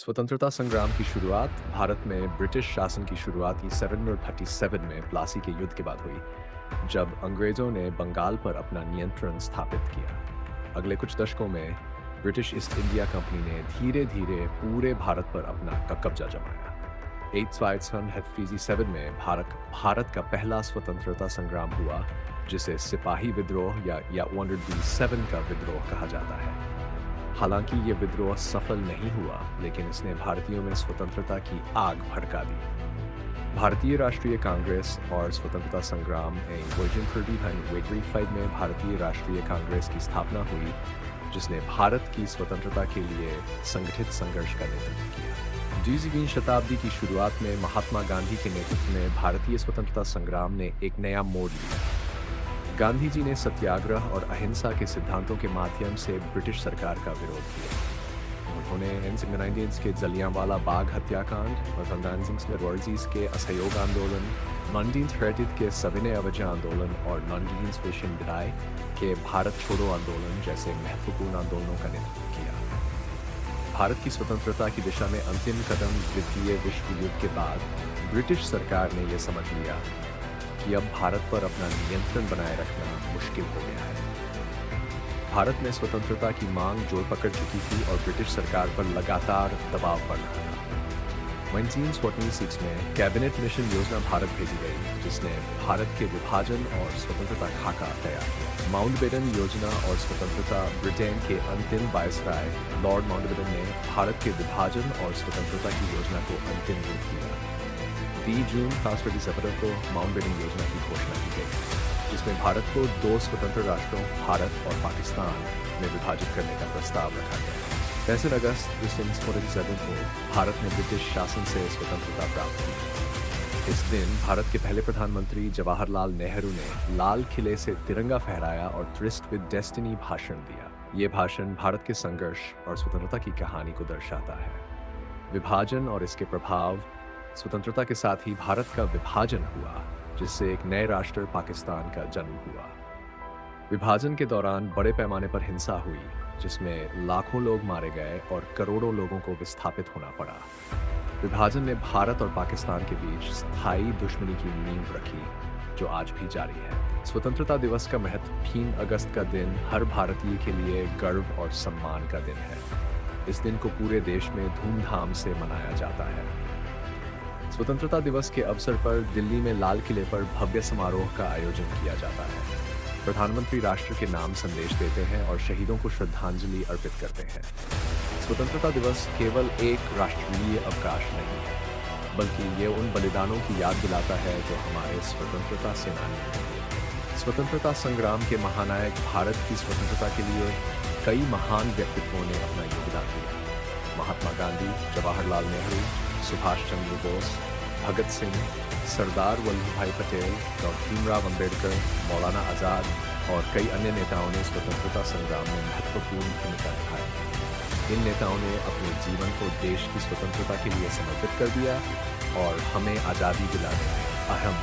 स्वतंत्रता संग्राम की शुरुआत भारत में ब्रिटिश शासन की शुरुआती 1737 में प्लासी के युद्ध के बाद हुई, जब अंग्रेजों ने बंगाल पर अपना नियंत्रण स्थापित किया। अगले कुछ दशकों में ब्रिटिश ईस्ट इंडिया कंपनी ने धीरे धीरे पूरे भारत पर अपना कब्जा जमाया। 1857 में भारत का पहला स्वतंत्रता संग्राम हुआ, जिसे सिपाही विद्रोह या 107 का विद्रोह कहा जाता है। हालांकि ये विद्रोह सफल नहीं हुआ, लेकिन इसने भारतीयों में स्वतंत्रता की आग भड़का दी। भारतीय राष्ट्रीय कांग्रेस और स्वतंत्रता संग्राम 1835 में भारतीय राष्ट्रीय कांग्रेस की स्थापना हुई, जिसने भारत की स्वतंत्रता के लिए संगठित संघर्ष का नेतृत्व किया। 20वीं शताब्दी की शुरुआत में महात्मा गांधी के नेतृत्व में भारतीय स्वतंत्रता संग्राम ने एक नया मोड़ लिया। गांधी जी ने सत्याग्रह और अहिंसा के सिद्धांतों के माध्यम से ब्रिटिश सरकार का विरोध किया। उन्होंने 1919 के जलियांवाला बाग हत्याकांड, 1920 के असहयोग आंदोलन, 1930 के सविनय अवज्ञा आंदोलन और 1932 के भारत छोड़ो आंदोलन जैसे महत्वपूर्ण आंदोलनों का नेतृत्व किया। भारत की स्वतंत्रता की दिशा में अंतिम कदम द्वितीय विश्व युद्ध के बाद ब्रिटिश सरकार ने यह समझ लिया कि अब भारत पर अपना नियंत्रण बनाए रखना मुश्किल हो गया है। भारत में स्वतंत्रता की मांग जोर पकड़ चुकी थी और ब्रिटिश सरकार पर लगातार दबाव बढ़ रहा था। 1946 में कैबिनेट मिशन योजना भारत भेजी गई, जिसने भारत के विभाजन और स्वतंत्रता खाका तैयार किया। माउंटबेटन योजना और स्वतंत्रता ब्रिटेन के अंतिम वायसराय लॉर्ड माउंटबेटन ने भारत के विभाजन और स्वतंत्रता की योजना को अंतिम रूप दिया। 3 जून 1947 को माउंटबेटन योजना की घोषणा की गई, जिसमें भारत को 2 स्वतंत्र राष्ट्रों भारत और पाकिस्तान में विभाजित करने का प्रस्ताव रखा गया। 65 अगस्त 1947 को भारत ने ब्रिटिश शासन से स्वतंत्रता प्राप्त की। इस दिन भारत के पहले प्रधानमंत्री जवाहरलाल नेहरू ने लाल किले से तिरंगा फहराया और ट्रिस्ट विद डेस्टिनी भाषण दिया। ये भाषण भारत के संघर्ष और स्वतंत्रता की कहानी को दर्शाता है। विभाजन और इसके प्रभाव। स्वतंत्रता के साथ ही भारत का विभाजन हुआ, जिससे एक नए राष्ट्र पाकिस्तान का जन्म हुआ। विभाजन के दौरान बड़े पैमाने पर हिंसा हुई, जिसमें लाखों लोग मारे गए और करोड़ों लोगों को विस्थापित होना पड़ा। विभाजन ने भारत और पाकिस्तान के बीच स्थायी दुश्मनी की नींव रखी, जो आज भी जारी है। स्वतंत्रता दिवस का महत्व 3 अगस्त का दिन हर भारतीय के लिए गर्व और सम्मान का दिन है। इस दिन को पूरे देश में धूमधाम से मनाया जाता है। स्वतंत्रता दिवस के अवसर पर दिल्ली में लाल किले पर भव्य समारोह का आयोजन किया जाता है। प्रधानमंत्री राष्ट्र के नाम संदेश देते हैं और शहीदों को श्रद्धांजलि अर्पित करते हैं। स्वतंत्रता दिवस केवल एक राष्ट्रीय अवकाश नहीं है, बल्कि ये उन बलिदानों की याद दिलाता है जो हमारे स्वतंत्रता सेनानी हैं। स्वतंत्रता संग्राम के महानायक भारत की स्वतंत्रता के लिए कई महान व्यक्तित्वों ने अपना योगदान दिया। महात्मा गांधी, जवाहरलाल नेहरू, सुभाष चंद्र बोस, भगत सिंह, सरदार वल्लभ भाई पटेल, डॉक्टर भीमराव अंबेडकर, मौलाना आज़ाद और कई अन्य नेताओं ने स्वतंत्रता संग्राम में महत्वपूर्ण भूमिका निभाई। इन नेताओं ने अपने जीवन को देश की स्वतंत्रता के लिए समर्पित कर दिया और हमें आज़ादी दिलाने में अहम